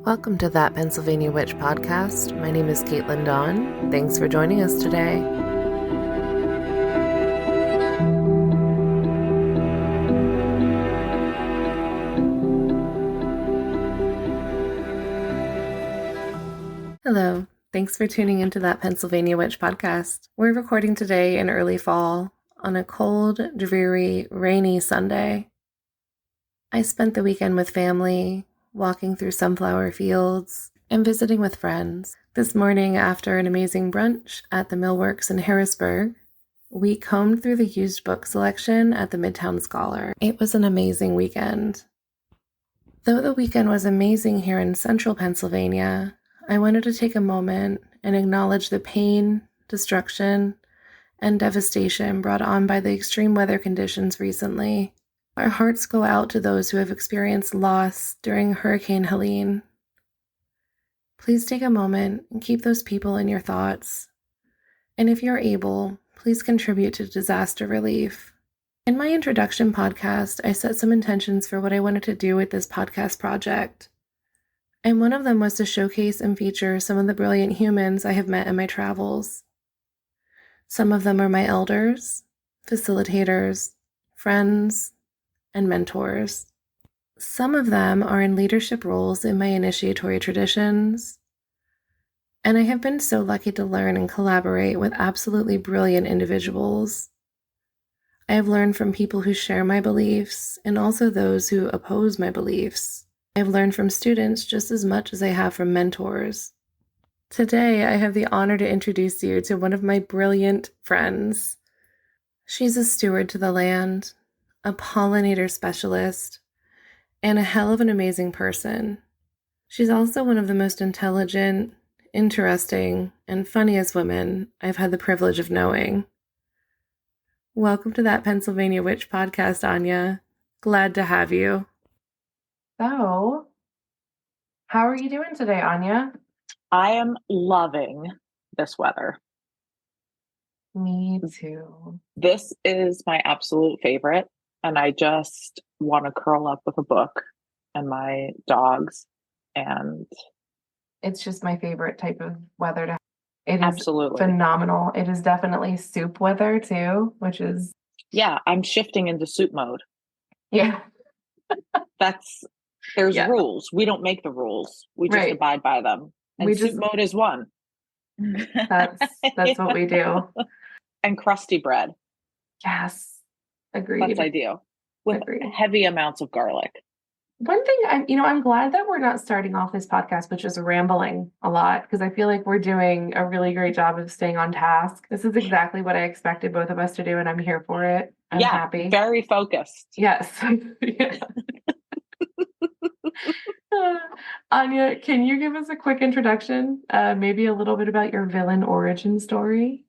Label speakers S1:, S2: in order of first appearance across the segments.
S1: Welcome to That Pennsylvania Witch podcast. My name is Katelyn Dawn. Thanks for joining us today. Hello. Thanks for tuning into That Pennsylvania Witch podcast. We're recording today in early fall on a cold, dreary, rainy Sunday. I spent the weekend with family, walking through sunflower fields, and visiting with friends. This morning, after an amazing brunch at the Millworks in Harrisburg, we combed through the used book selection at the Midtown Scholar. It was an amazing weekend. Though the weekend was amazing here in central Pennsylvania, I wanted to take a moment and acknowledge the pain, destruction, and devastation brought on by the extreme weather conditions recently. Our hearts go out to those who have experienced loss during Hurricane Helene. Please take a moment and keep those people in your thoughts. And if you're able, please contribute to disaster relief. In my introduction podcast, I set some intentions for what I wanted to do with this podcast project. And one of them was to showcase and feature some of the brilliant humans I have met in my travels. Some of them are my elders, facilitators, friends, and mentors. Some of them are in leadership roles in my initiatory traditions, and I have been so lucky to learn and collaborate with absolutely brilliant individuals. I have learned from people who share my beliefs and also those who oppose my beliefs. I have learned from students just as much as I have from mentors. Today, I have the honor to introduce you to one of my brilliant friends. She's a steward to the land, a pollinator specialist, and a hell of an amazing person. She's also one of the most intelligent, interesting, and funniest women I've had the privilege of knowing. Welcome to That Pennsylvania Witch podcast, Anya. Glad to have you. So, how are you doing today, Anya?
S2: I am loving this weather.
S1: Me too.
S2: This is my absolute favorite. And I just want to curl up with a book and my dogs. And
S1: it's just my favorite type of weather to have. It is
S2: absolutely
S1: phenomenal. It is definitely soup weather too, which is...
S2: Yeah, I'm shifting into soup mode.
S1: Yeah.
S2: There's rules. We don't make the rules. We just abide by them. And soup mode is one.
S1: That's what we do.
S2: And crusty bread.
S1: Yes. Agreed.
S2: That's ideal. With heavy amounts of garlic.
S1: One thing, I'm glad that we're not starting off this podcast with just rambling a lot, because I feel like we're doing a really great job of staying on task. This is exactly what I expected both of us to do, and I'm here for it. I'm happy.
S2: Very focused.
S1: Yes. Anya, can you give us a quick introduction? Maybe a little bit about your villain origin story?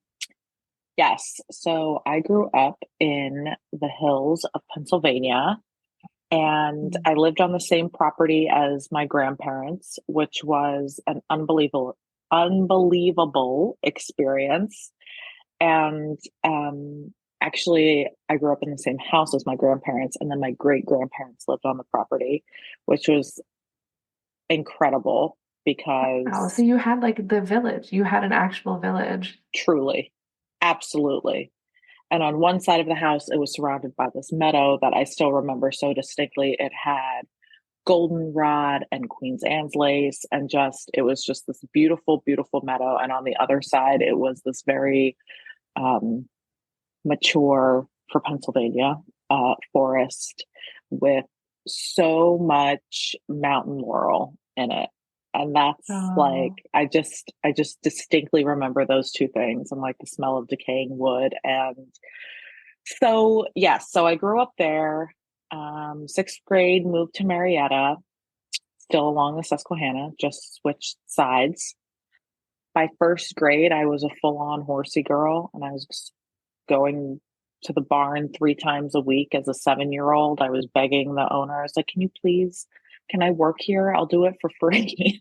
S2: Yes. So I grew up in the hills of Pennsylvania, and I lived on the same property as my grandparents, which was an unbelievable experience. And actually, I grew up in the same house as my grandparents, and then my great-grandparents lived on the property, which was incredible because...
S1: Wow, so you had like the village. You had an actual village.
S2: Truly. Absolutely. And on one side of the house, it was surrounded by this meadow that I still remember so distinctly. It had goldenrod and Queen's Anne's lace, and it was just this beautiful, beautiful meadow. And on the other side, it was this very mature, for Pennsylvania, forest with so much mountain laurel in it. And that's I just distinctly remember those two things, and like the smell of decaying wood. And so, yes, so I grew up there. 6th grade, moved to Marietta, still along the Susquehanna, just switched sides. By 1st grade, I was a full-on horsey girl, and I was going to the barn 3 times a week as a 7-year-old. I was begging the owner. I was like, can I work here? I'll do it for free.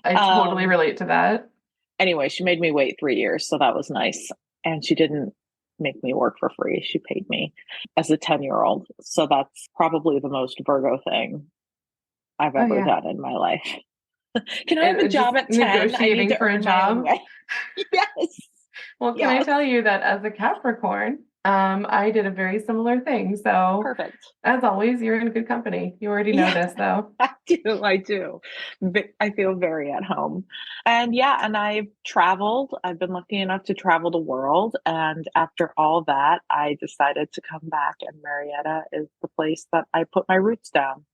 S1: I totally relate to that.
S2: Anyway, she made me wait 3 years, so that was nice. And she didn't make me work for free. She paid me as a 10-year-old. So that's probably the most Virgo thing I've
S1: Oh
S2: ever
S1: yeah.
S2: done in my life. Can I have a
S1: Just
S2: job at 10? I need
S1: negotiating
S2: to
S1: for a
S2: earn my own
S1: job.
S2: way. Yes.
S1: Well, can I
S2: Yes.
S1: tell you that as a Capricorn, I did a very similar thing. So
S2: Perfect.
S1: as always, you're in good company. You already know
S2: Yeah,
S1: this though.
S2: I do. I do. I feel very at home. And yeah, and I've traveled. I've been lucky enough to travel the world. And after all that, I decided to come back, and Marietta is the place that I put my roots down.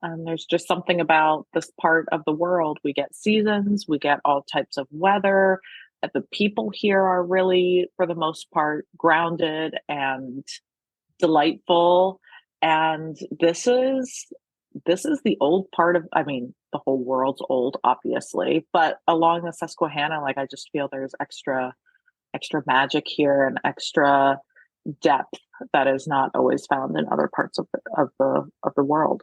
S2: And there's just something about this part of the world. We get seasons, we get all types of weather. The people here are really, for the most part, grounded and delightful. And this is the old part of, I mean, the whole world's old, obviously, but along the Susquehanna, like I just feel there's extra magic here and extra depth that is not always found in other parts of the world.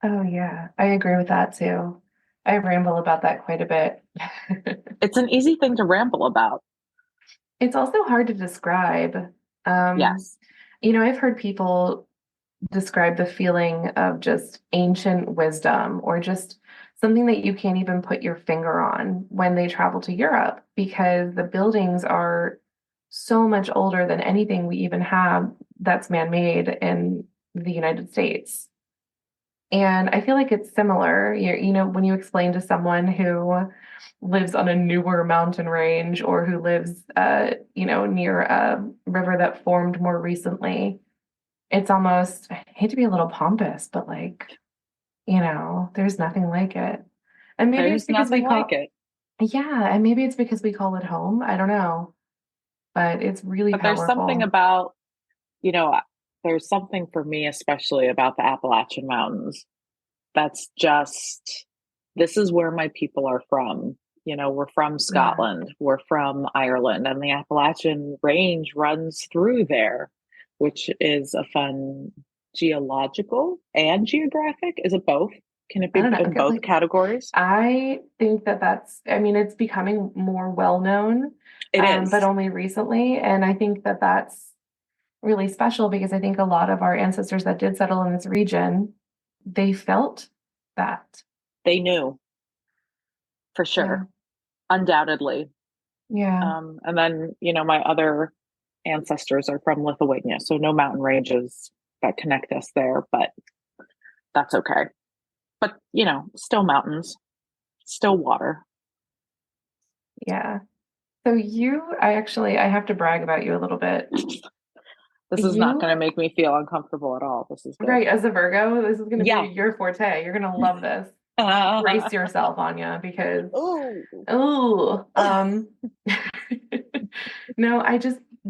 S1: Oh yeah, I agree with that too. I ramble about that quite a bit.
S2: It's an easy thing to ramble about.
S1: It's also hard to describe. Um,
S2: Yes.
S1: I've heard people describe the feeling of just ancient wisdom or just something that you can't even put your finger on when they travel to Europe because the buildings are so much older than anything we even have that's man-made in the United States. And I feel like it's similar. When you explain to someone who lives on a newer mountain range or who lives, near a river that formed more recently, it's almost, I hate to be a little pompous, but there's nothing like it. And maybe it's
S2: There's
S1: because
S2: nothing like it.
S1: yeah, and maybe it's because we call it home. I don't know, but it's really
S2: But there's something
S1: powerful.
S2: about, you know, there's something for me, especially about the Appalachian Mountains. That's just, this is where my people are from. We're from
S1: Yeah,
S2: Scotland, we're from Ireland, and the Appalachian Range runs through there, which is a fun geological and geographic. Is it both? Can it
S1: I
S2: be
S1: don't know.
S2: in
S1: Okay,
S2: both
S1: like
S2: categories?
S1: I think I mean, it's becoming more well known,
S2: It
S1: but
S2: is.
S1: only recently. And I think that that's really special because I think a lot of our ancestors that did settle in this region, they felt that.
S2: They knew for
S1: Yeah.
S2: sure, undoubtedly.
S1: Yeah.
S2: And then, my other ancestors are from Lithuania, so no mountain ranges that connect us there, but that's okay. But, still mountains, still water.
S1: Yeah. So I have to brag about you a little bit.
S2: This is not going to
S1: You,
S2: make me feel uncomfortable at all. This is good.
S1: right, as a Virgo, this is going to be
S2: Yeah.
S1: your forte. You're going to love this. Brace yourself, Anya, because
S2: Oh,
S1: oh, no,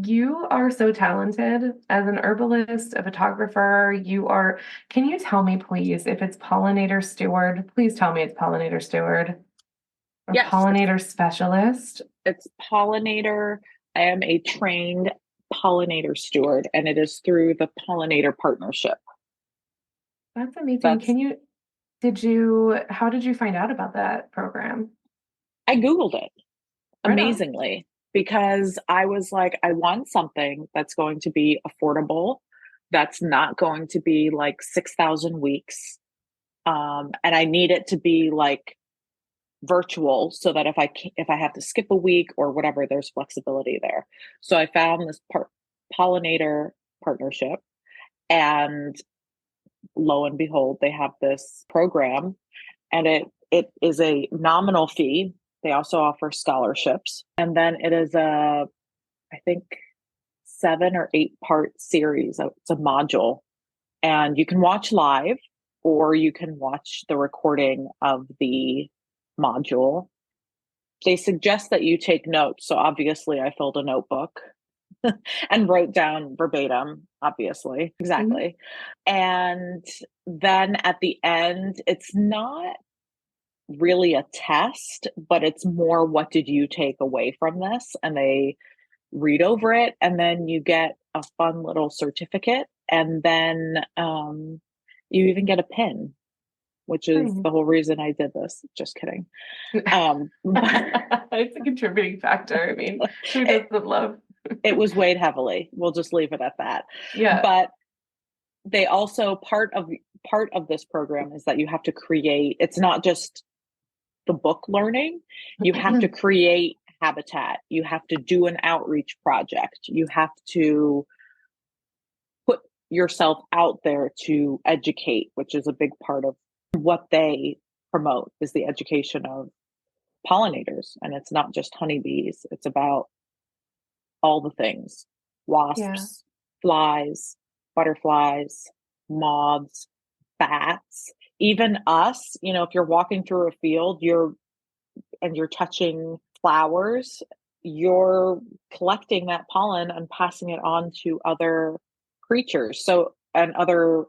S1: you are so talented as an herbalist, a photographer. Can you tell me, please, if it's Pollinator Steward? Please tell me it's Pollinator Steward or
S2: yes.
S1: Pollinator Specialist.
S2: It's pollinator. I am a trained pollinator steward, and it is through the Pollinator Partnership.
S1: That's amazing.
S2: That's
S1: How did you find out about that program?
S2: I Googled it.
S1: Right on.
S2: Amazingly, because I was like, I want something that's going to be affordable, that's not going to be like 6,000 weeks. And I need it to be like virtual so that if I have to skip a week or whatever, there's flexibility there. So I found this pollinator partnership, and lo and behold, they have this program, and it is a nominal fee. They also offer scholarships, and then it is I think 7 or 8 part series. It's a module, and you can watch live or you can watch the recording of the module. They suggest that you take notes. So obviously I filled a notebook and wrote down verbatim, obviously.
S1: Mhm.
S2: Exactly. And then at the end, it's not really a test, but it's more, what did you take away from this? And they read over it, and then you get a fun little certificate, and then you even get a pin, which is
S1: Hmm.
S2: the whole reason I did this. Just kidding. But
S1: It's a contributing factor. I mean, who
S2: it,
S1: doesn't love?
S2: it was weighed heavily. We'll just leave it at that.
S1: Yeah.
S2: But they also part of this program is that you have to create, it's not just the book learning, you have to create habitat, you have to do an outreach project, you have to put yourself out there to educate, which is a big part of what they promote, is the education of pollinators. And it's not just honeybees, it's about all the things:
S1: Yeah.
S2: wasps, flies, butterflies, moths, bats, even us. You know, if you're walking through a field, you're touching flowers, you're collecting that pollen and passing it on to other creatures. So, and other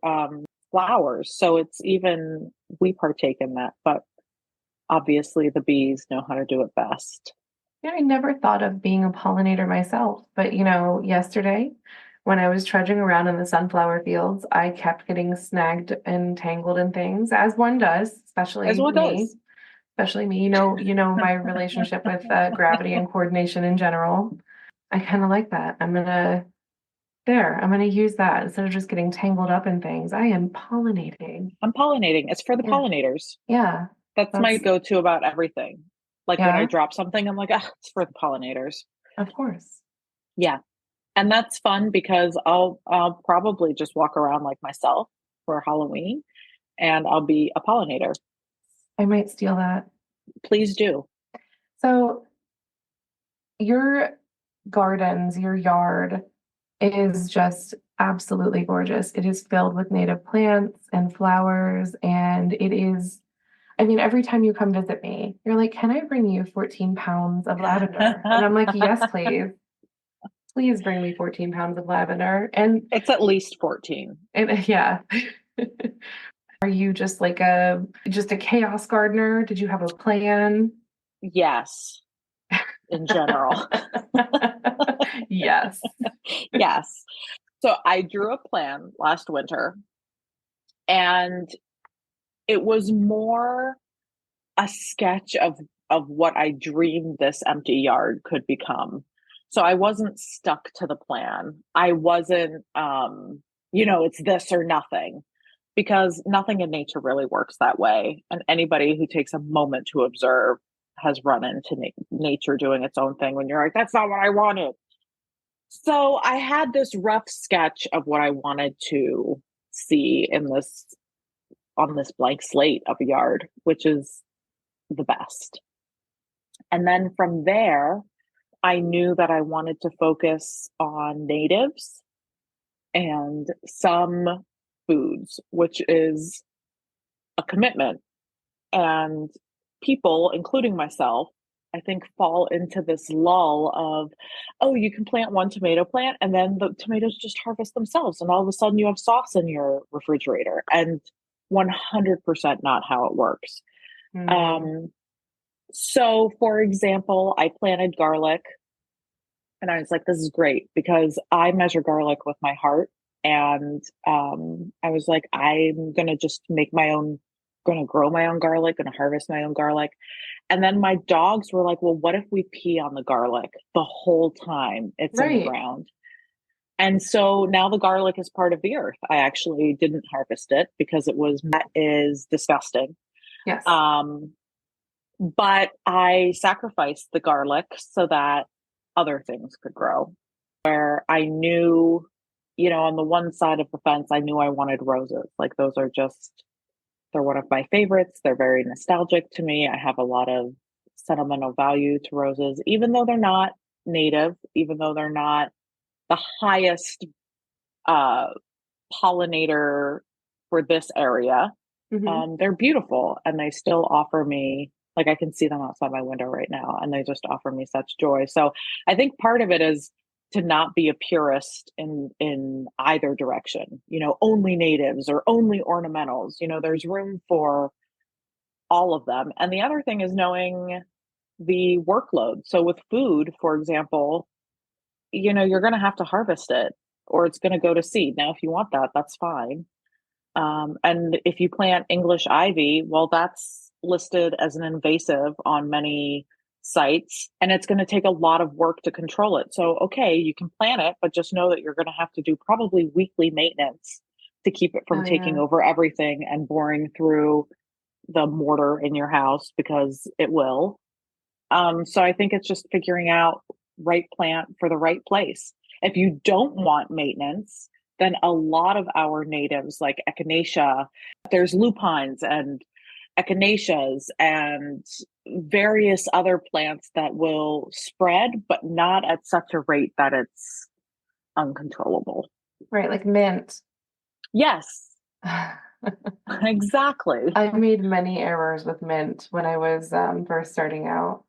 S2: flowers. So it's even, we partake in that, but obviously the bees know how to do it best.
S1: Yeah, I never thought of being a pollinator myself, but yesterday when I was trudging around in the sunflower fields, I kept getting snagged and tangled in things, as one does,
S2: As one does.
S1: especially me. My relationship with gravity and coordination in general. I kind of like that. I'm gonna use that instead of just getting tangled up in things. I am pollinating.
S2: I'm pollinating. It's for the pollinators.
S1: Yeah.
S2: That's my go-to about everything. Like when I
S1: Yeah,
S2: drop something, I'm like, ah, it's for the pollinators.
S1: of course.
S2: Yeah. And that's fun because I'll probably just walk around like myself for Halloween and I'll be a pollinator.
S1: I might steal that.
S2: Please do.
S1: So your gardens, your yard is just absolutely gorgeous. It is filled with native plants and flowers, and it is, I mean, every time you come visit me, you're like, can I bring you 14 pounds of lavender? And I'm like, yes, please. Please bring me 14 pounds of lavender. And
S2: it's at least 14.
S1: And yeah. Are you just like just a chaos gardener? Did you have a plan?
S2: Yes. In general.
S1: Yes.
S2: Yes. So I drew a plan last winter, and it was more a sketch of what I dreamed this empty yard could become. So I wasn't stuck to the plan. I wasn't, it's this or nothing, because nothing in nature really works that way. And anybody who takes a moment to observe has run into nature doing its own thing when you're like, that's not what I wanted. So I had this rough sketch of what I wanted to see on this blank slate of a yard, which is the best. And then from there, I knew that I wanted to focus on natives and some foods, which is a commitment. And people, including myself, I think fall into this lull of, oh, you can plant one tomato plant and then the tomatoes just harvest themselves. And all of a sudden you have sauce in your refrigerator. And 100% not how it works. So, for example, I planted garlic and I was like, this is great because I measure garlic with my heart. And I was like, I'm going to just going to grow my own garlic, going to harvest my own garlic. And then my dogs were like, well, what if we pee on the garlic the whole time it's in the ground? And so now the garlic is part of the earth. I actually didn't harvest it because that is disgusting.
S1: Yes.
S2: But I sacrificed the garlic so that other things could grow. Where I knew, on the one side of the fence, I knew I wanted roses. Like those are they're one of my favorites. They're very nostalgic to me. I have a lot of sentimental value to roses, even though they're not native, even though they're not the highest pollinator for this area.
S1: Mm-hmm.
S2: They're beautiful and they still offer me, like I can see them outside my window right now and they just offer me such joy. So I think part of it is to not be a purist in either direction, only natives or only ornamentals. There's room for all of them. And the other thing is knowing the workload. So with food, for example, you're going to have to harvest it or it's going to go to seed. Now, if you want that, that's fine. And if you plant English ivy, well, that's listed as an invasive on many sites, and it's going to take a lot of work to control it. So, okay, you can plant it, but just know that you're going to have to do probably weekly maintenance to keep it from
S1: Oh,
S2: taking
S1: yeah.
S2: over everything and boring through the mortar in your house, because it will. So I think it's just figuring out right plant for the right place. If you don't want maintenance, then a lot of our natives, like echinacea, there's lupines and echinaceas and various other plants that will spread, but not at such a rate that it's uncontrollable.
S1: Right, like mint.
S2: Yes, exactly.
S1: I made many errors with mint when I was first starting out.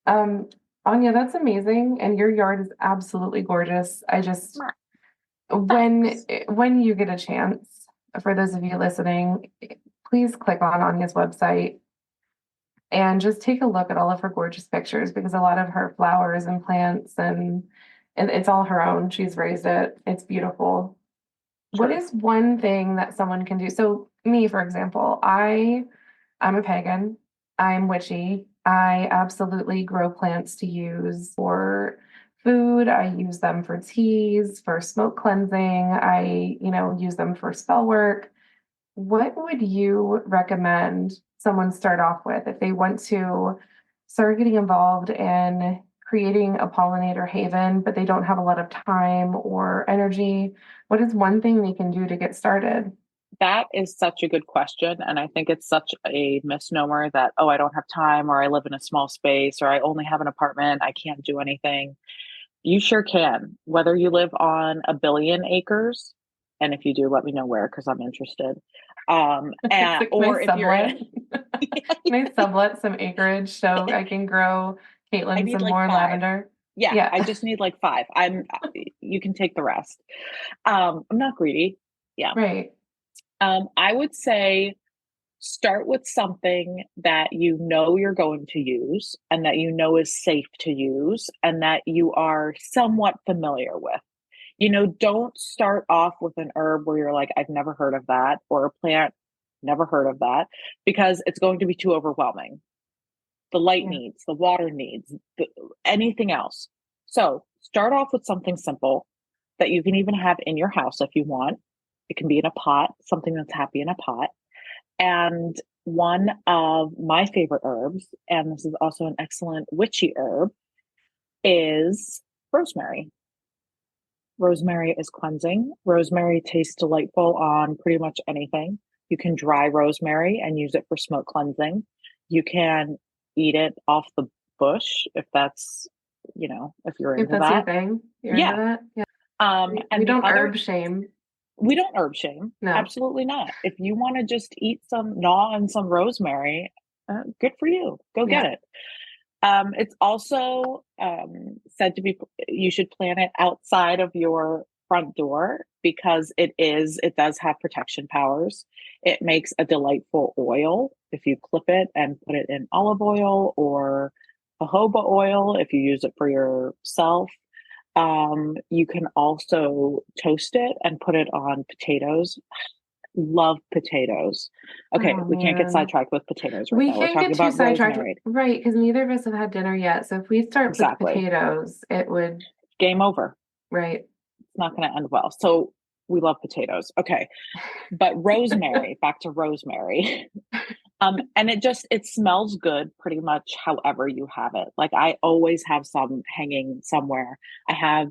S1: Um, Anya, that's amazing, and your yard is absolutely gorgeous. I just when
S2: Thanks.
S1: when you get a chance, for those of you listening, please click on Anya's website and just take a look at all of her gorgeous pictures because a lot of her flowers and plants and it's all her own. She's raised it. It's beautiful. What
S2: True.
S1: is one thing that someone can do? So me, for example, I'm a pagan. I'm witchy. I absolutely grow plants to use for food. I use them for teas, for smoke cleansing. Use them for spell work. What would you recommend someone start off with if they want to start getting involved in creating a pollinator haven, but they don't have a lot of time or energy? What is one thing they can do to get started?
S2: That is such a good question. And I think it's such a misnomer that, oh, I don't have time, or I live in a small space, or I only have an apartment, I can't do anything. You sure can, whether you live on a billion acres. And if you do, let me know where, because I'm interested.
S1: So can I
S2: Or if you're
S1: sublet?
S2: in,
S1: Can I sublet some acreage so I can grow
S2: I
S1: Katelyn
S2: need
S1: some
S2: like
S1: more
S2: five.
S1: lavender?
S2: Yeah,
S1: Yeah.
S2: I just need like five. You can take the rest. I'm not greedy. Yeah.
S1: Right.
S2: I would say start with something that you know you're going to use and that you know is safe to use and that you are somewhat familiar with. Don't start off with an herb where you're like, I've never heard of that, or a plant, never heard of that, because it's going to be too overwhelming. The light
S1: Yeah.
S2: needs, the water needs, anything else. So start off with something simple that you can even have in your house if you want. It can be in a pot, something that's happy in a pot. And one of my favorite herbs, and this is also an excellent witchy herb, is rosemary. Rosemary is cleansing. Rosemary tastes delightful on pretty much anything. You can dry rosemary and use it for smoke cleansing. You can eat it off the bush if that's, if you're
S1: If
S2: into
S1: that's your
S2: that.
S1: thing, you're into
S2: Yeah.
S1: that. Yeah. We
S2: And the
S1: don't
S2: other,
S1: herb shame.
S2: we don't herb shame.
S1: No.
S2: Absolutely not. If you want to just eat some gnaw and some rosemary, good for you. Go get
S1: Yeah.
S2: it. It's also said to be, you should plant it outside of your front door because it does have protection powers. It makes a delightful oil if you clip it and put it in olive oil or jojoba oil if you use it for yourself. You can also toast it and put it on potatoes. Love potatoes. Okay,
S1: Oh
S2: we can't get
S1: man.
S2: sidetracked with potatoes right
S1: We
S2: now. We're
S1: can't
S2: talking
S1: get too
S2: about
S1: sidetracked.
S2: rosemary.
S1: Right, because neither of us have had dinner yet. So if we start with
S2: Exactly.
S1: potatoes, it would,
S2: Game over.
S1: right.
S2: It's not going to end well. So we love potatoes. Okay. But rosemary, back to rosemary. And it smells good pretty much however you have it. Like I always have some hanging somewhere. I have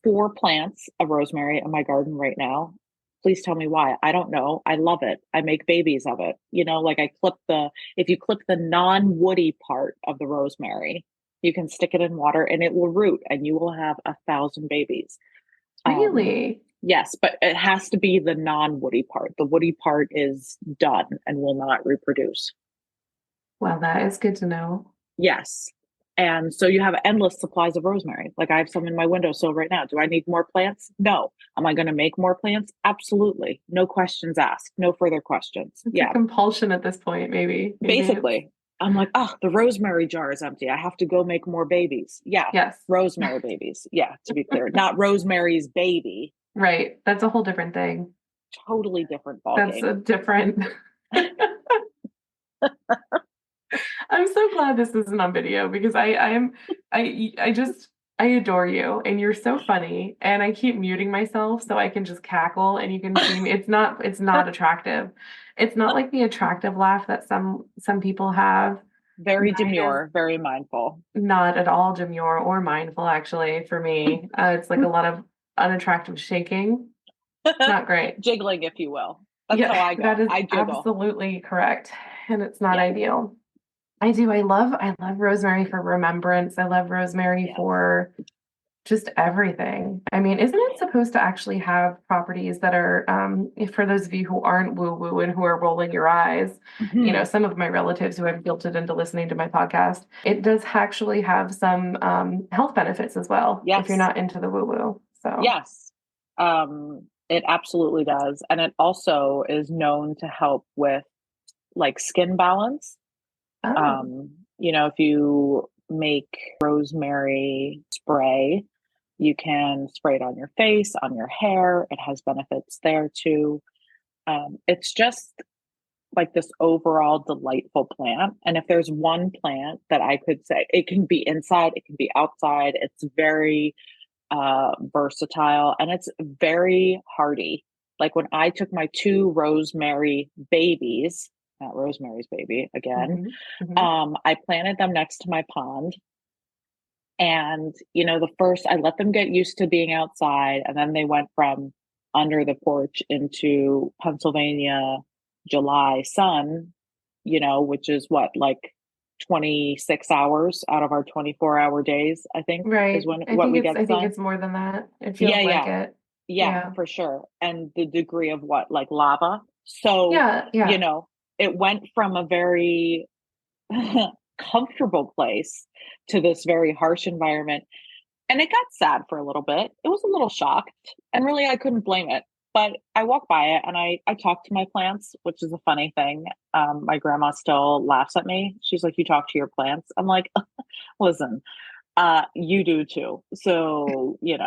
S2: 4 plants of rosemary in my garden right now. Please tell me why. I don't know. I love it. I make babies of it. Like if you clip the non-woody part of the rosemary, you can stick it in water and it will root and you will have 1,000 babies.
S1: Really?
S2: Yes, but it has to be the non-woody part. The woody part is done and will not reproduce.
S1: Well, that is good to know.
S2: Yes. And so you have endless supplies of rosemary. Like I have some in my windowsill right now. Do I need more plants? No. Am I going to make more plants? Absolutely. No questions asked. No further questions.
S1: It's a
S2: Yeah.
S1: compulsion at this point, maybe.
S2: Basically, I'm like, oh, the rosemary jar is empty. I have to go make more babies. Yeah.
S1: Yes.
S2: Rosemary babies. Yeah. To be clear, not Rosemary's Baby.
S1: Right. That's a whole different thing.
S2: Totally different
S1: That's
S2: ballgame.
S1: a different. I'm so glad this isn't on video because I just I adore you, and you're so funny. And I keep muting myself so I can just cackle, and you can see me. It's not attractive. It's not like the attractive laugh that some people have.
S2: Very
S1: Mine is
S2: demure, very mindful.
S1: not at all demure or mindful, actually, for me. It's like a lot of unattractive shaking. Not great.
S2: Jiggling, if you will. That's how
S1: Yeah,
S2: I
S1: that
S2: go.
S1: is
S2: I jiggle.
S1: absolutely correct. And it's not
S2: Yeah.
S1: ideal. I do. I love rosemary for remembrance. I love rosemary
S2: Yes.
S1: for just everything. I mean, isn't it supposed to actually have properties that are, for those of you who aren't woo-woo and who are rolling your eyes,
S2: Mhm.
S1: some of my relatives who I've guilted into listening to my podcast, it does actually have some health benefits as well, if you're
S2: Yes.
S1: not into the woo-woo. So,
S2: Yes. It absolutely does. And it also is known to help with like skin balance.
S1: oh,
S2: If you make rosemary spray, you can spray it on your face, on your hair. It has benefits there too. It's just like this overall delightful plant. And if there's one plant that I could say, it can be inside, it can be outside. It's very versatile and it's very hardy. Like when I took my two rosemary babies, not Rosemary's Baby again,
S1: hmm hmm
S2: I planted them next to my pond. And, the first, I let them get used to being outside. And then they went from under the porch into Pennsylvania July sun, which is what, like 26 hours out of our 24-hour days, I think, is
S1: right.
S2: when
S1: I
S2: what
S1: think
S2: we
S1: it's
S2: get
S1: I think
S2: sun.
S1: it's more than that. It
S2: Yeah,
S1: feels like
S2: yeah,
S1: it.
S2: yeah,
S1: Yeah.
S2: for sure. And the degree of what, like lava. So,
S1: Yeah, yeah.
S2: it went from a very comfortable place to this very harsh environment. And it got sad for a little bit. It was a little shocked. And really, I couldn't blame it. But I walk by it and I talk to my plants, which is a funny thing. My grandma still laughs at me. She's like, "You talk to your plants?" I'm like, "Listen, you do too." So,
S1: You're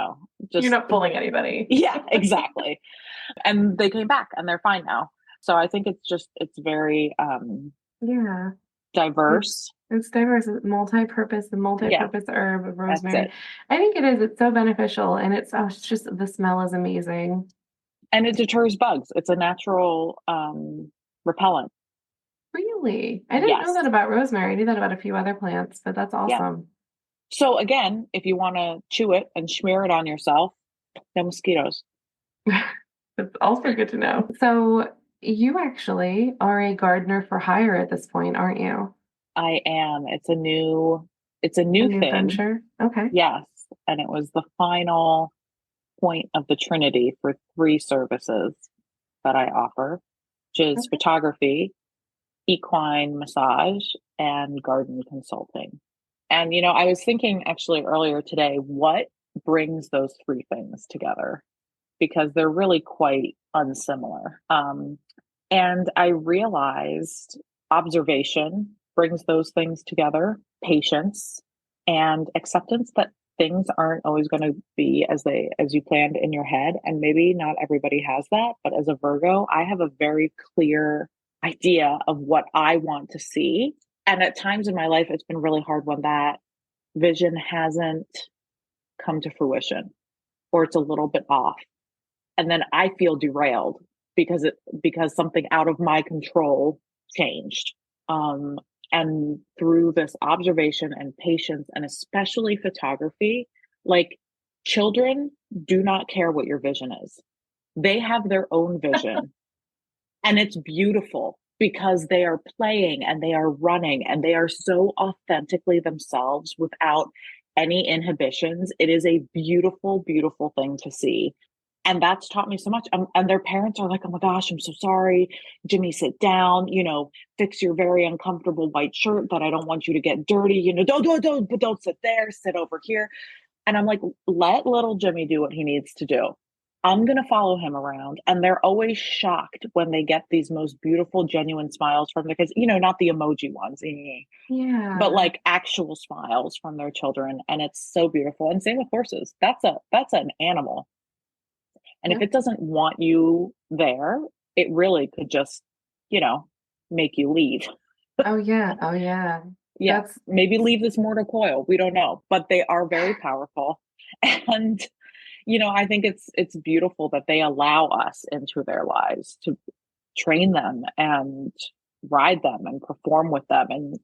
S2: just,
S1: not fooling anybody.
S2: yeah, exactly. And they came back and they're fine now. So I think it's very
S1: Yeah. It's
S2: diverse.
S1: it's diverse. It's multi-purpose, the
S2: Yeah,
S1: multi-purpose herb of
S2: that's
S1: rosemary.
S2: it.
S1: I think it is. It's so beneficial, and it's just the smell is amazing.
S2: And it deters bugs. It's a natural repellent.
S1: Really? I didn't know that
S2: Yes.
S1: about rosemary. I knew that about a few other plants, but that's
S2: Yeah.
S1: awesome.
S2: So again, if you want to chew it and smear it on yourself, no mosquitoes.
S1: It's also good to know. So you actually are a gardener for hire at this point, aren't you?
S2: I am. It's a
S1: A
S2: new
S1: new
S2: thing.
S1: venture? Okay.
S2: Yes. And it was the final point of the Trinity for three services that I offer, which is
S1: Okay.
S2: photography, equine massage, and garden consulting. And, I was thinking actually earlier today, what brings those three things together? Because they're really quite unsimilar. And I realized observation brings those things together, patience and acceptance that things aren't always going to be as you planned in your head. And maybe not everybody has that, but as a Virgo, I have a very clear idea of what I want to see. And at times in my life, it's been really hard when that vision hasn't come to fruition or it's a little bit off. And then I feel derailed because something out of my control changed. Um, and through this observation and patience, and especially photography, like children do not care what your vision is. They have their own vision, and it's beautiful because they are playing and they are running and they are so authentically themselves without any inhibitions. It is a beautiful, beautiful thing to see. And that's taught me so much. And their parents are like, "Oh my gosh, I'm so sorry. Jimmy, sit down, fix your very uncomfortable white shirt that I don't want you to get dirty. Don't sit there, sit over here." And I'm like, let little Jimmy do what he needs to do. I'm going to follow him around. And they're always shocked when they get these most beautiful, genuine smiles from their kids, not the emoji ones, but
S1: Yeah.
S2: like actual smiles from their children. And it's so beautiful. And same with horses. That's an animal. And if
S1: Yeah.
S2: it doesn't want you there, it really could just, you know, make you leave.
S1: Oh yeah. Oh yeah.
S2: Yeah,
S1: That's
S2: maybe leave this mortal coil. We don't know, but they are very powerful. And I think it's beautiful that they allow us into their lives to train them and ride them and perform with them. And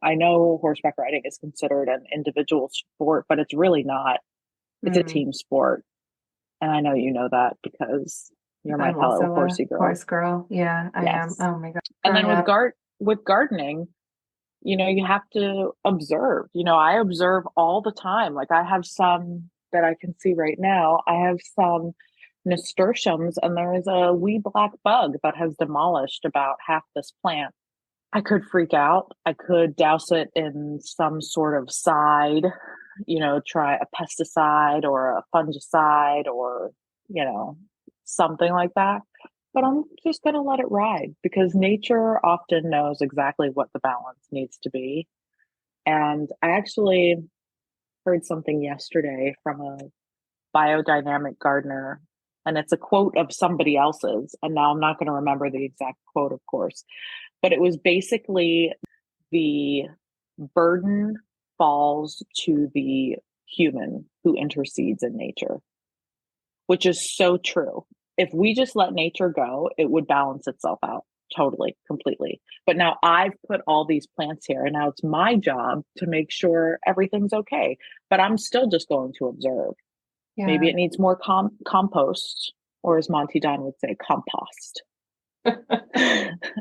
S2: I know horseback riding is considered an individual sport, but it's really not. It's a
S1: mm,
S2: team sport. And I know you know that because you're my
S1: I'm
S2: fellow
S1: also a
S2: horsey girl.
S1: horse girl. Yeah, I am.
S2: Yes.
S1: Oh my God.
S2: And then
S1: Growing up,
S2: with gardening, you have to observe. I observe all the time. Like I have some that I can see right now. I have some nasturtiums, and there is a wee black bug that has demolished about half this plant. I could freak out. I could douse it in some sort of side, try a pesticide or a fungicide or, you know, something like that. But I'm just going to let it ride because nature often knows exactly what the balance needs to be. And I actually heard something yesterday from a biodynamic gardener, and it's a quote of somebody else's. And now I'm not going to remember the exact quote, of course, but it was basically the burden falls to the human who intercedes in nature, which is so true. If we just let nature go, it would balance itself out totally, completely. But now I've put all these plants here, and now it's my job to make sure everything's okay. But I'm still just going to observe. Maybe
S1: yeah.
S2: it needs more compost, or as Monty Don would say, compost,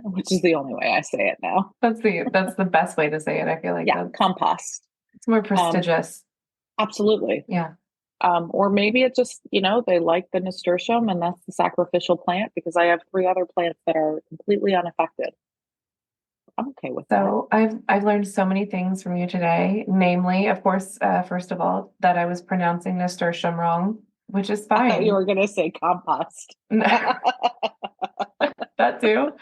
S2: which is the only way I say it now.
S1: That's the best way to say it. I feel like
S2: Yeah,
S1: that's
S2: compost.
S1: it's more
S2: Um,
S1: prestigious.
S2: absolutely.
S1: Yeah.
S2: Or maybe it just, they like the nasturtium and that's the sacrificial plant because I have three other plants that are completely unaffected. I'm okay with that.
S1: So I've learned so many things from you today, namely, of course, first of all, that I was pronouncing nasturtium wrong, which is
S2: I thought you
S1: fine.
S2: were going to say compost.
S1: That too.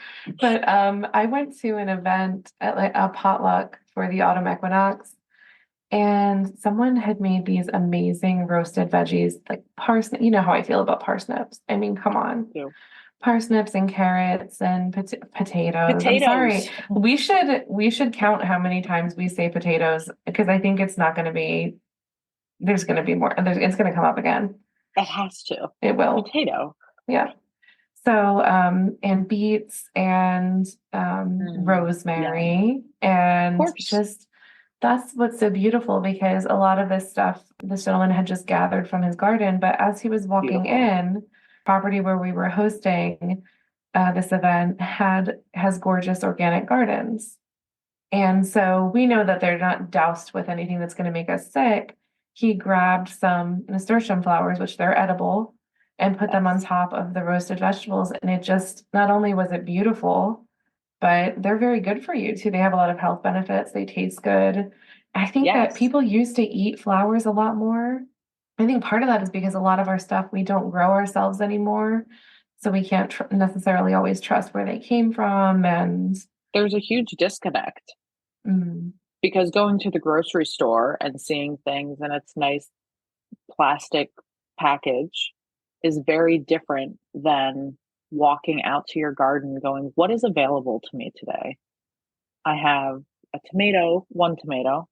S1: But I went to an event at like a potluck for the autumn equinox, and someone had made these amazing roasted veggies, like parsnip. You know how I feel about parsnips. I mean, come on.
S2: Too.
S1: Parsnips and carrots and potatoes. I'm sorry.
S2: Potatoes.
S1: We should count how many times we say potatoes because I think it's not going to be there's going to be more. It's going to come up again.
S2: It has to.
S1: It will.
S2: Potato.
S1: Yeah. So, and beets and
S2: Yum.
S1: rosemary,
S2: Of
S1: and
S2: course.
S1: just that's what's so beautiful because a lot of this stuff this gentleman had just gathered from his garden. But as he was walking
S2: Beautiful.
S1: in, property where we were hosting this event has gorgeous organic gardens. And so we know that they're not doused with anything that's going to make us sick. He grabbed some nasturtium flowers, which they're edible, and put them on
S2: Yes.
S1: top of the roasted vegetables. And it just, not only was it beautiful, but they're very good for you too. They have a lot of health benefits. They taste good. I think that
S2: Yes.
S1: people used to eat flowers a lot more. I think part of that is because a lot of our stuff we don't grow ourselves anymore. So we can't necessarily always trust where they came from. And
S2: There's a huge disconnect
S1: mm,
S2: because going to the grocery store and seeing things in its nice plastic package is very different than walking out to your garden going, what is available to me today? I have a tomato, one tomato.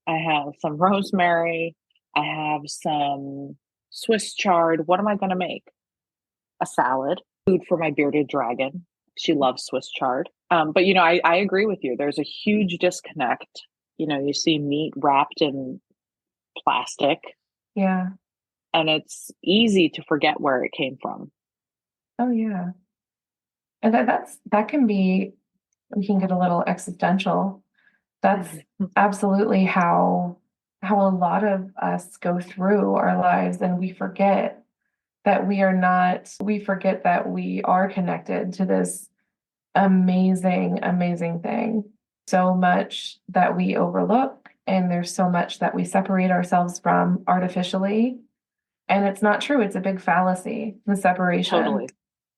S2: I have some rosemary. I have some Swiss chard. What am I going to make? A salad, food for my bearded dragon. She loves Swiss chard. But, I agree with you. There's a huge disconnect. You see meat wrapped in plastic,
S1: yeah.
S2: and it's easy to forget where it came from.
S1: Oh yeah. And that can be we can get a little existential. That's absolutely how a lot of us go through our lives and we forget that we are connected to this amazing, amazing thing. So much that we overlook, and there's so much that we separate ourselves from artificially. And it's not true. It's a big fallacy. The separation.
S2: Totally.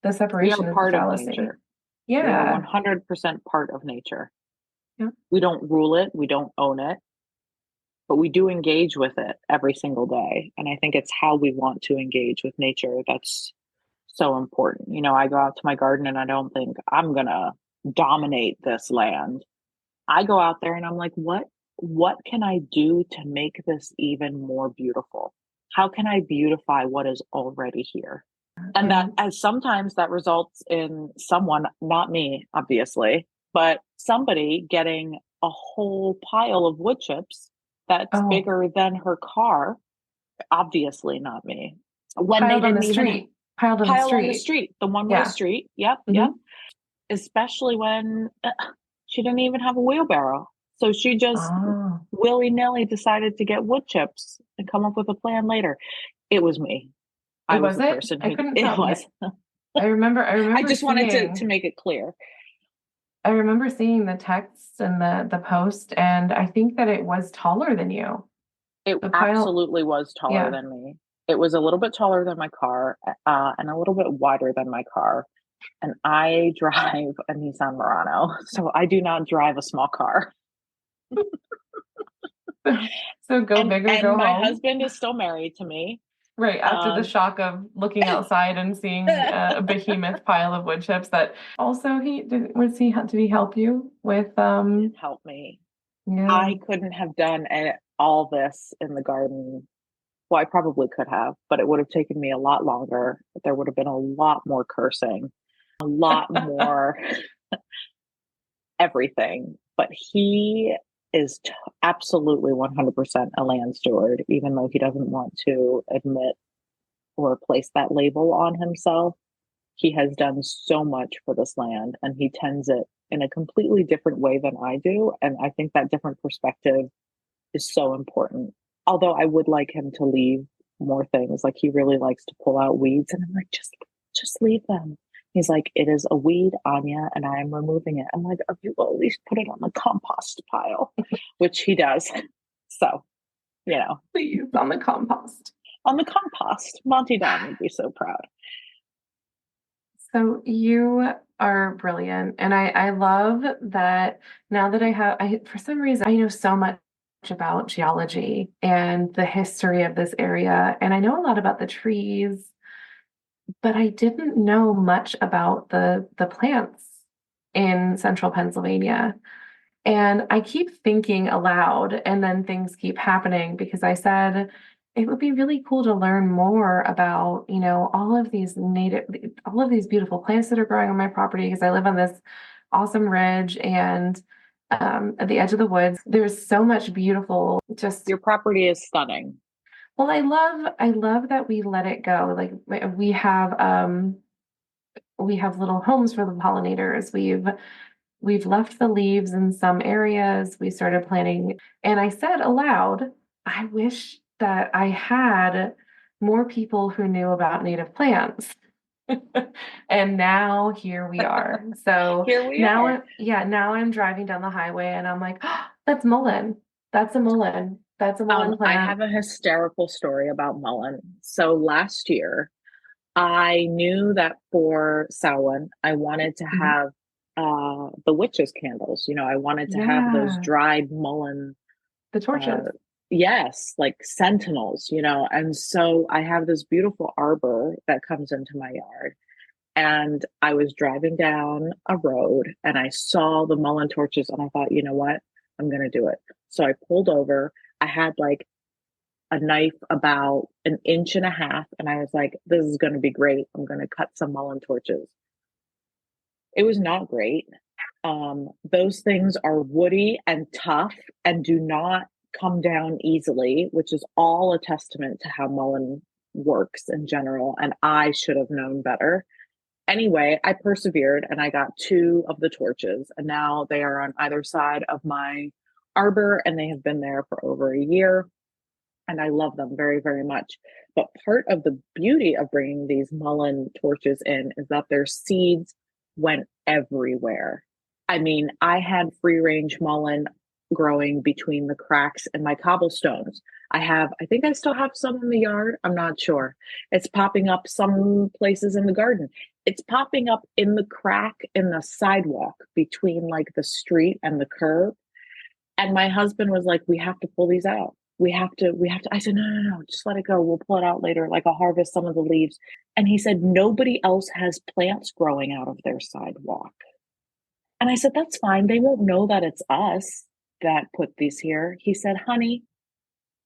S1: The
S2: We are
S1: separation is the
S2: part of
S1: fallacy.
S2: nature. We are
S1: Yeah.
S2: 100% part of nature.
S1: Yeah.
S2: We don't rule it, we don't own it, but we do engage with it every single day. And I think it's how we want to engage with nature that's so important. I go out to my garden and I don't think I'm going to dominate this land. I go out there and I'm like, what can I do to make this even more beautiful? How can I beautify what is already here? And that, as sometimes that results in someone, not me, obviously, but somebody getting a whole pile of wood chips that's bigger than her car. Obviously not me. When
S1: piled
S2: they
S1: on the
S2: didn't even
S1: street. Piled on the
S2: pile on the
S1: street.
S2: street, the one-way street. Yep, yep. Especially when she didn't even have a wheelbarrow. So she just willy-nilly decided to get wood chips and come up with a plan later. It was me. I was the person who it was.
S1: I remember
S2: I just wanted
S1: seeing,
S2: to make it clear.
S1: I remember seeing the text and the post, and I think that it was taller than you.
S2: It absolutely was taller than me. It was a little bit taller than my car, and a little bit wider than my car. And I drive a Nissan Murano, so I do not drive a small car.
S1: So go big or go home.
S2: My husband is still married to me.
S1: Right, after the shock of looking outside and seeing a behemoth pile of wood chips. That also, did he help you with?
S2: Help me. Yeah. I couldn't have done all this in the garden. Well, I probably could have, but it would have taken me a lot longer. There would have been a lot more cursing, a lot more everything. But he is absolutely 100% a land steward, even though he doesn't want to admit or place that label on himself. He has done so much for this land, and he tends it in a completely different way than I do. And I think that different perspective is so important. Although I would like him to leave more things. Like, he really likes to pull out weeds, and I'm like, just leave them. He's like, it is a weed, Anya, and I am removing it. I'm like, oh, you will at least put it on the compost pile, which he does. So,
S1: please, on the compost.
S2: On the compost. Monty Don would be so proud.
S1: So you are brilliant. And I love that now that for some reason, I know so much about geology and the history of this area. And I know a lot about the trees, but I didn't know much about the plants in central Pennsylvania. And I keep thinking aloud, and then things keep happening, because I said it would be really cool to learn more about, all of these beautiful plants that are growing on my property, because I live on this awesome ridge, and at the edge of the woods, there's so much beautiful.
S2: Your property is stunning.
S1: Well, I love that we let it go. Like, we have little homes for the pollinators. We've left the leaves in some areas. We started planting, and I said aloud, I wish that I had more people who knew about native plants. And now here we are. So now I'm driving down the highway, and I'm like, oh, that's mullein. That's a mullein. That's a mullein plant.
S2: I have a hysterical story about mullein. So last year, I knew that for Samhain, I wanted to have the witches' candles. I wanted to have those dried mullein.
S1: The torches.
S2: Yes, like sentinels, and so I have this beautiful arbor that comes into my yard. And I was driving down a road, and I saw the mullein torches, and I thought, you know what? I'm going to do it. So I pulled over. I had like a knife about 1.5 inches, and I was like, this is going to be great. I'm going to cut some mullein torches. It was not great. Those things are woody and tough and do not come down easily, which is all a testament to how mullein works in general. And I should have known better. Anyway, I persevered, and I got 2 of the torches, and now they are on either side of my arbor, and they have been there for over a year. And I love them very, very much. But part of the beauty of bringing these mullein torches in is that their seeds went everywhere. I mean, I had free range mullein growing between the cracks in my cobblestones. I think I still have some in the yard. I'm not sure. It's popping up some places in the garden. It's popping up in the crack in the sidewalk between like the street and the curb. And my husband was like, we have to pull these out. We have to. I said, no, just let it go. We'll pull it out later. Like, I'll harvest some of the leaves. And he said, nobody else has plants growing out of their sidewalk. And I said, that's fine. They won't know that it's us that put these here. He said, honey,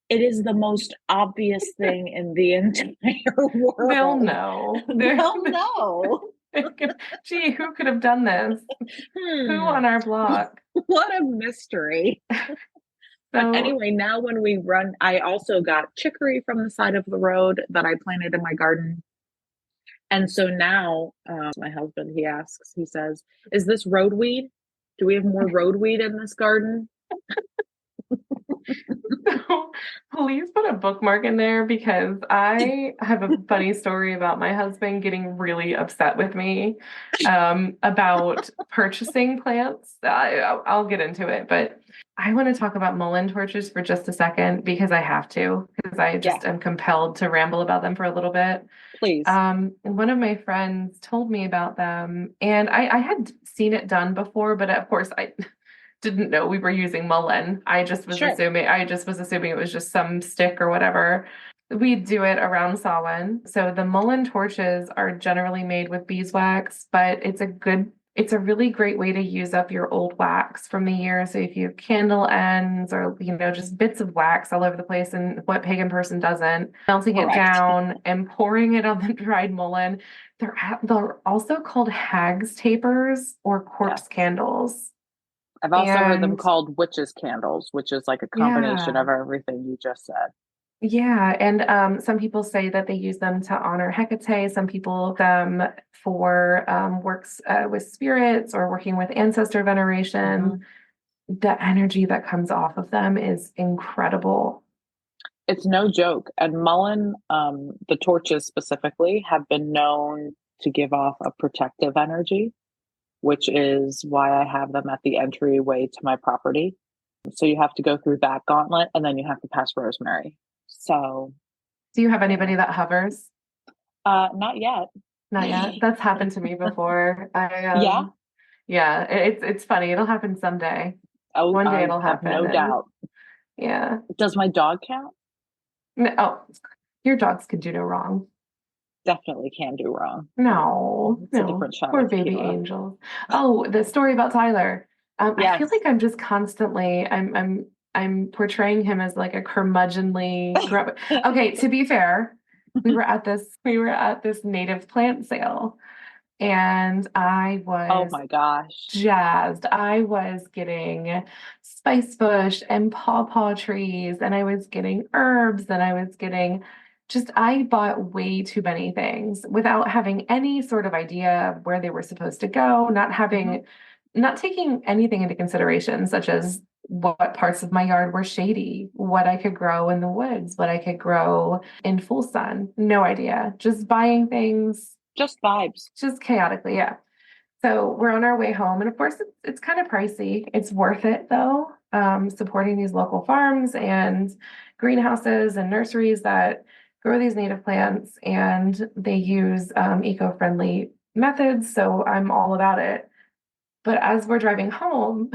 S2: it is the most obvious thing in the entire
S1: They'll
S2: world.
S1: know.
S2: They'll know.
S1: Gee, who could have done this? Who on our block?
S2: What a mystery. But anyway, now when we run, I also got chicory from the side of the road that I planted in my garden. And so now my husband, he asks, he says, is this roadweed? Do we have more roadweed in this garden?
S1: So please put a bookmark in there, because I have a funny story about my husband getting really upset with me about purchasing plants. I'll get into it, but I want to talk about mullein torches for just a second, because I have to, because I just am compelled to ramble about them for a little bit.
S2: Please.
S1: One of my friends told me about them, and I had seen it done before, but of course I didn't know we were using mullein. I just was assuming it was just some stick or whatever. We do it around Samhain. So the mullein torches are generally made with beeswax, but it's a really great way to use up your old wax from the year. So if you have candle ends or, just bits of wax all over the place, and what pagan person doesn't, melting it down and pouring it on the dried mullein. They're also called hag's tapers or corpse candles.
S2: I've also heard them called witches' candles, which is like a combination of everything you just said.
S1: Yeah, and some people say that they use them to honor Hecate. Some people them for works with spirits or working with ancestor veneration. The energy that comes off of them is incredible.
S2: It's no joke. And mullein, the torches specifically, have been known to give off a protective energy, which is why I have them at the entryway to my property. So you have to go through that gauntlet, and then you have to pass rosemary. So,
S1: do you have anybody that hovers?
S2: Not yet.
S1: Not yet. That's happened to me before. Yeah. It's funny. It'll happen someday.
S2: Oh,
S1: one day it'll happen.
S2: No doubt.
S1: Yeah.
S2: Does my dog count?
S1: No, oh, your dogs can do no wrong.
S2: Definitely can do wrong.
S1: No,
S2: it's a different shot.
S1: Poor baby angels. Oh, the story about Tyler. I feel like I'm just constantly I'm portraying him as like a curmudgeonly. Okay, to be fair, we were at this native plant sale, and I was,
S2: oh my gosh,
S1: jazzed. I was getting spice bush and pawpaw trees, and I was getting herbs, and I bought way too many things without having any sort of idea of where they were supposed to go, not taking anything into consideration, such as what parts of my yard were shady, what I could grow in the woods, what I could grow in full sun. No idea. Just buying things.
S2: Just vibes.
S1: Just chaotically, yeah. So we're on our way home, and of course it's kind of pricey. It's worth it though, supporting these local farms and greenhouses and nurseries that grow these native plants, and they use eco-friendly methods. So I'm all about it. But as we're driving home,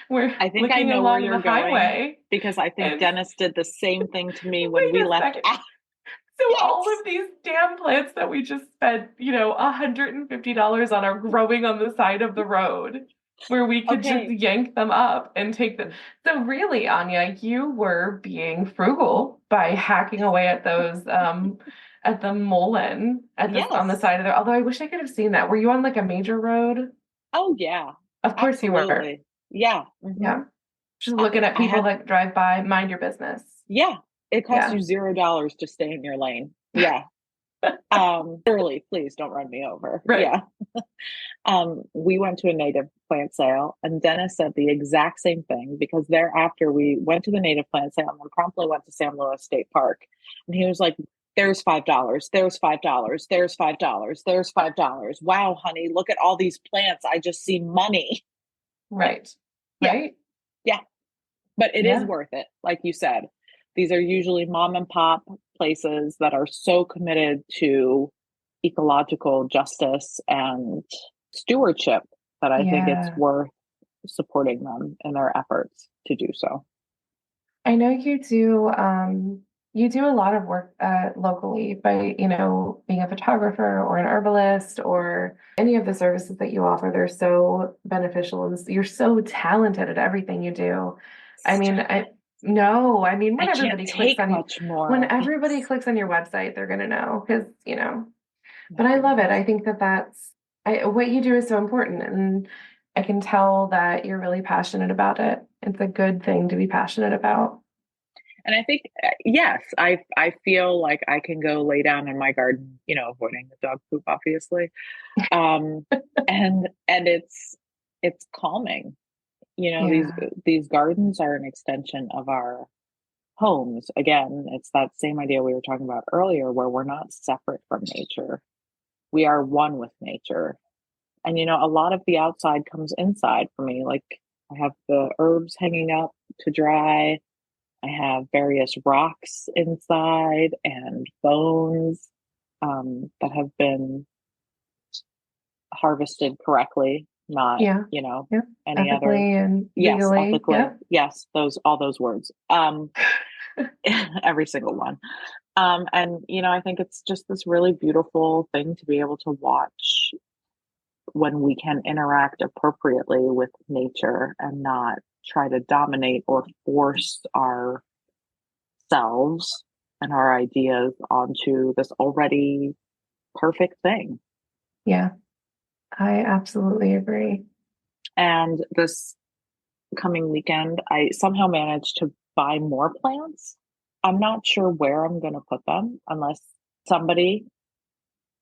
S2: I think I know where you're going, because I think Dennis did the same thing to me when we left.
S1: So all of these damn plants that we just spent, $150 on are growing on the side of the road, where we could just yank them up and take them. So really, Anya, you were being frugal by hacking away at those, at the mullein on the side of there. Although I wish I could have seen that. Were you on like a major road?
S2: Oh yeah.
S1: Of course you were.
S2: Yeah.
S1: Mm-hmm. Yeah. Just looking at people that drive by, mind your business.
S2: Yeah. It costs you $0 to stay in your lane. Yeah. Early, please don't run me over.
S1: Right.
S2: Yeah. We went to a native plant sale, and Dennis said the exact same thing, because thereafter we went to the native plant sale and then promptly went to San Luis State Park. And he was like, there's $5, there's $5, there's $5, there's $5. Wow, honey, look at all these plants. I just see money.
S1: Right.
S2: Yeah.
S1: Right.
S2: Yeah. But it is worth it. Like you said, these are usually mom and pop places that are so committed to ecological justice and stewardship that I think it's worth supporting them in their efforts to do so.
S1: I know you do you do a lot of work locally by, being a photographer or an herbalist or any of the services that you offer. They're so beneficial and you're so talented at everything you do. I mean, no, I mean,
S2: I can't take much more.
S1: when everybody clicks on your website, they're going to know because, but I love it. I think what you do is so important. And I can tell that you're really passionate about it. It's a good thing to be passionate about.
S2: And I think, yes, I feel like I can go lay down in my garden, avoiding the dog poop, obviously. And it's calming. These gardens are an extension of our homes. Again, it's that same idea we were talking about earlier, where we're not separate from nature. We are one with nature. And, a lot of the outside comes inside for me. Like I have the herbs hanging up to dry. I have various rocks inside and bones that have been harvested correctly, not, any
S1: ethically
S2: other.
S1: And
S2: yes,
S1: legally.
S2: ethically.
S1: Yep.
S2: Yes, all those words. Every single one. And, I think it's just this really beautiful thing to be able to watch when we can interact appropriately with nature and not try to dominate or force ourselves and our ideas onto this already perfect thing.
S1: Yeah, I absolutely agree.
S2: And this coming weekend, I somehow managed to buy more plants. I'm not sure where I'm going to put them unless somebody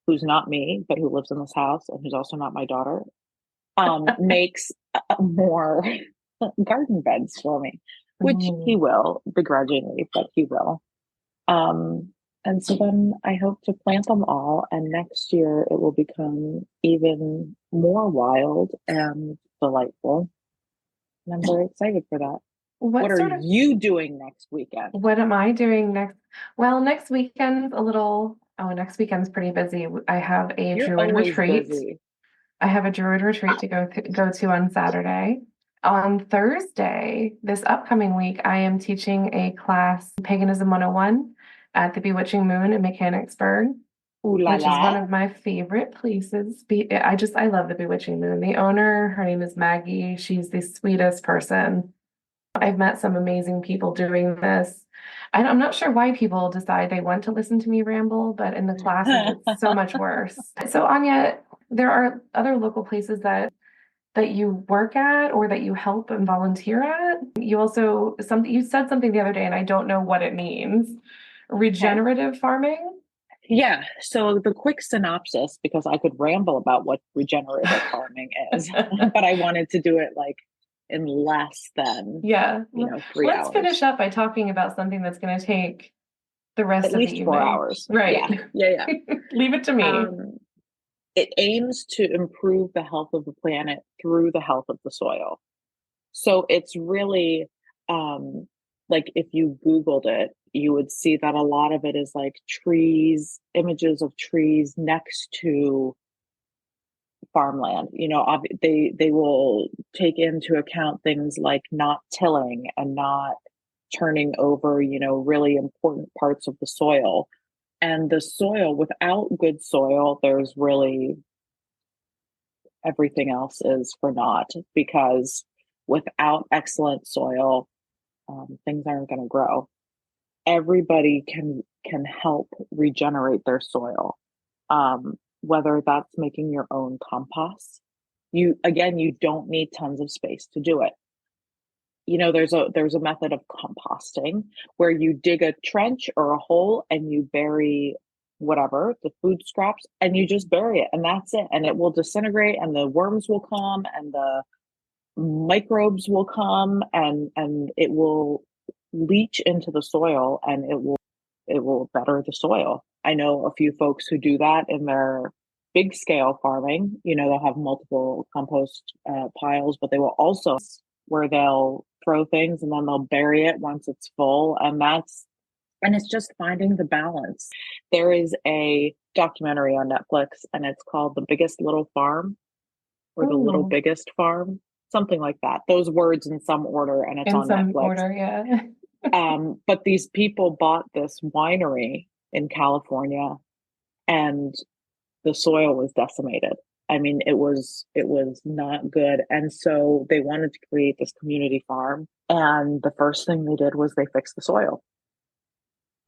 S2: who's not me, but who lives in this house and who's also not my daughter, makes more garden beds for me, which he will begrudgingly, but he will. And so then I hope to plant them all, and next year it will become even more wild and delightful. And I'm very excited for that. What are you doing next weekend?
S1: What am I doing next? Well, next weekend's next weekend's pretty busy. I have a Druid retreat.
S2: Busy.
S1: I have a Druid retreat to go to on Saturday. On Thursday, this upcoming week, I am teaching a class, Paganism 101, at the Bewitching Moon in Mechanicsburg, which is one of my favorite places. I love the Bewitching Moon. The owner, her name is Maggie. She's the sweetest person. I've met some amazing people doing this. I'm not sure why people decide they want to listen to me ramble, but in the classes, it's so much worse. So, Anya, there are other local places that you work at or that you help and volunteer at. You said something the other day, and I don't know what it means. Regenerative farming?
S2: Yeah. So the quick synopsis, because I could ramble about what regenerative farming is, but I wanted to do it like in less than 3 hours.
S1: Let's finish up by talking about something that's going to take the rest of the evening.
S2: At least 4 hours.
S1: Right.
S2: Yeah.
S1: Leave it to me.
S2: It aims to improve the health of the planet through the health of the soil. So it's really like if you Googled it, you would see that a lot of it is like trees, images of trees next to farmland. They will take into account things like not tilling and not turning over, really important parts of the soil. And the soil, without good soil, there's really everything else is for naught, because without excellent soil, things aren't going to grow. Everybody can help regenerate their soil, whether that's making your own compost. You don't need tons of space to do it. There's a method of composting where you dig a trench or a hole and you bury whatever, the food scraps, and you just bury it, and that's it. And it will disintegrate, and the worms will come, and the microbes will come, and it will leach into the soil, and it will better the soil. I know a few folks who do that in their big scale farming. They'll have multiple compost piles, but they will also where they'll throw things and then they'll bury it once it's full. And it's just finding the balance. There is a documentary on Netflix, and it's called The Biggest Little Farm, or The Little Biggest Farm, something like that. Those words in some order, and it's on Netflix.
S1: Order, yeah.
S2: But these people bought this winery in California, and the soil was decimated. I mean, it was not good. And so they wanted to create this community farm. And the first thing they did was they fixed the soil.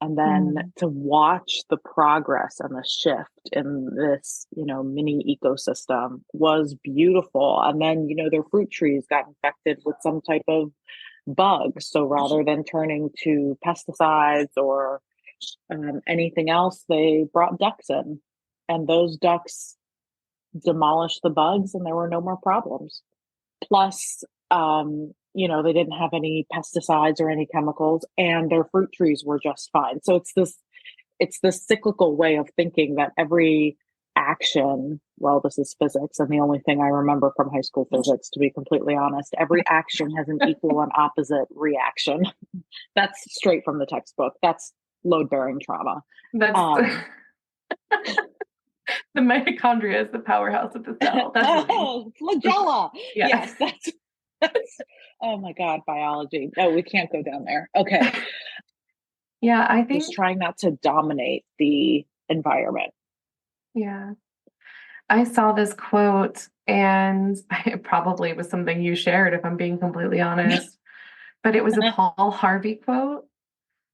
S2: And then to watch the progress and the shift in this, mini ecosystem was beautiful. And then, their fruit trees got infected with some type of bug. So rather than turning to pesticides or anything else, they brought ducks in, and those ducks demolished the bugs, and there were no more problems. Plus, they didn't have any pesticides or any chemicals, and their fruit trees were just fine. So it's this cyclical way of thinking that every action, well, this is physics, and the only thing I remember from high school physics, to be completely honest, every action has an equal and opposite reaction. That's straight from the textbook. That's load-bearing trauma.
S1: That's the mitochondria is the powerhouse of the cell.
S2: Flagella. Yes, that's oh my God, biology. No, we can't go down there. Okay.
S1: Yeah, I think
S2: just trying not to dominate the environment.
S1: Yeah. I saw this quote, and it probably was something you shared, if I'm being completely honest, but it was a Paul Harvey quote.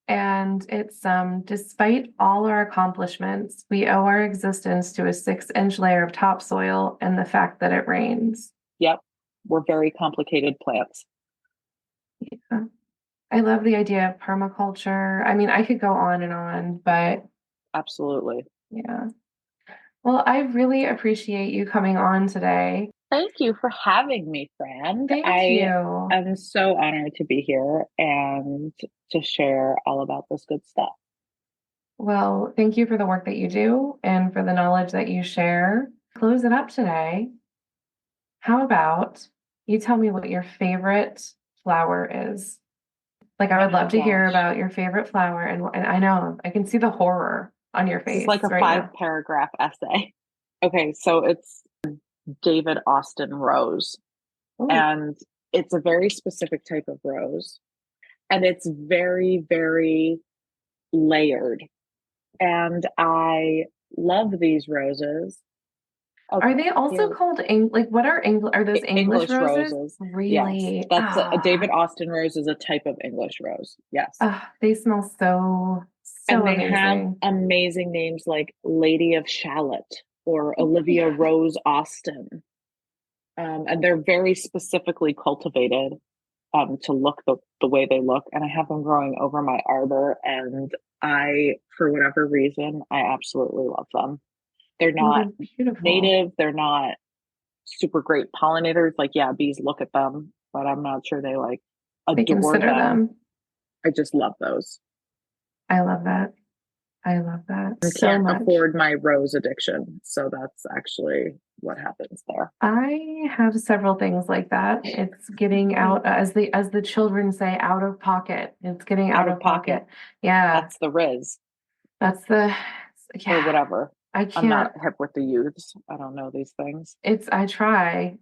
S1: And it's, despite all our accomplishments, we owe our existence to a 6-inch layer of topsoil and the fact that it rains.
S2: Yep. We're very complicated plants.
S1: Yeah. I love the idea of permaculture. I mean, I could go on and on, but
S2: absolutely.
S1: Yeah. Well, I really appreciate you coming on today.
S2: Thank you for having me, friend.
S1: Thank you.
S2: I'm so honored to be here and to share all about this good stuff.
S1: Well, thank you for the work that you do and for the knowledge that you share. Close it up today. How about you tell me what your favorite flower is? Like, I would love to hear about your favorite flower. And I know, I can see the horror on your face.
S2: It's like a 5-paragraph essay. Okay, so it's David Austin rose. Ooh. And it's a very specific type of rose, and it's very, very layered, and I love these roses.
S1: Okay. Are they also called what are those English roses? Really?
S2: Yes, that's a David Austin rose is a type of English rose. Yes.
S1: They smell so
S2: and they
S1: amazing.
S2: have amazing names like Lady of Shallot or Olivia Rose Austin. And they're very specifically cultivated to look the way they look. And I have them growing over my arbor, and for whatever reason, I absolutely love them. They're not native. They're not super great pollinators. Like, bees look at them, but I'm not sure they adore them. I just love those.
S1: I love that. I
S2: can't afford my rose addiction. So that's actually what happens there.
S1: I have several things like that. It's getting out, as the children say, out of pocket. It's getting out of pocket. Yeah.
S2: That's the Riz.
S1: That's the,
S2: or whatever. I'm not hip with the youths. I don't know these things.
S1: I try,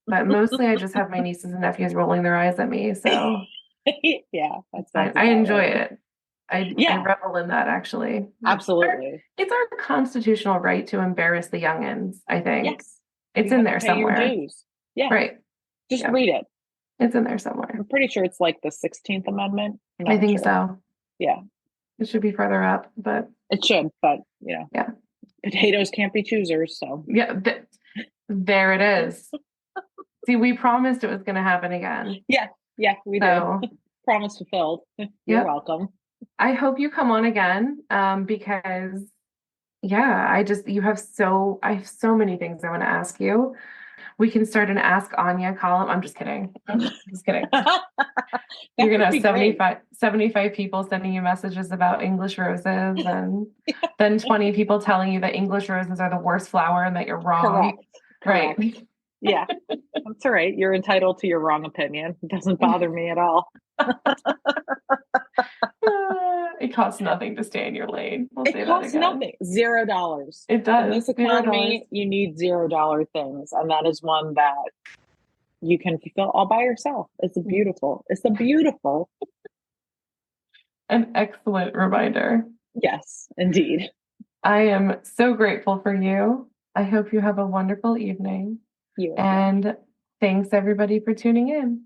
S1: but mostly I just have my nieces and nephews rolling their eyes at me. So
S2: yeah, that's
S1: I enjoy it. I revel in that, actually.
S2: Absolutely.
S1: It's our constitutional right to embarrass the youngins, I think.
S2: Yes.
S1: It's in there somewhere.
S2: Your dues. Yeah.
S1: Right.
S2: Just read it.
S1: It's in there somewhere.
S2: I'm pretty sure it's like the 16th Amendment.
S1: I think so.
S2: Yeah.
S1: It should be further up, but
S2: it should, but
S1: yeah.
S2: Potatoes can't be choosers, so.
S1: Yeah. There it is. See, we promised it was going to happen again.
S2: Yeah, we do. Promise fulfilled. You're welcome.
S1: I hope you come on again, because I have so many things I want to ask you. We can start an Ask Anya column. I'm just kidding. You're going to have 75 people sending you messages about English roses, and then 20 people telling you that English roses are the worst flower and that you're wrong.
S2: Correct.
S1: Right.
S2: Yeah, that's all right. You're entitled to your wrong opinion. It doesn't bother me at all.
S1: It costs nothing to stay in your lane.
S2: It costs nothing. $0.
S1: It does.
S2: In this economy, you need $0 things, and that is one that you can fulfill all by yourself. It's beautiful.
S1: An excellent reminder.
S2: Yes, indeed.
S1: I am so grateful for you. I hope you have a wonderful evening.
S2: You as well.
S1: And thanks everybody for tuning in.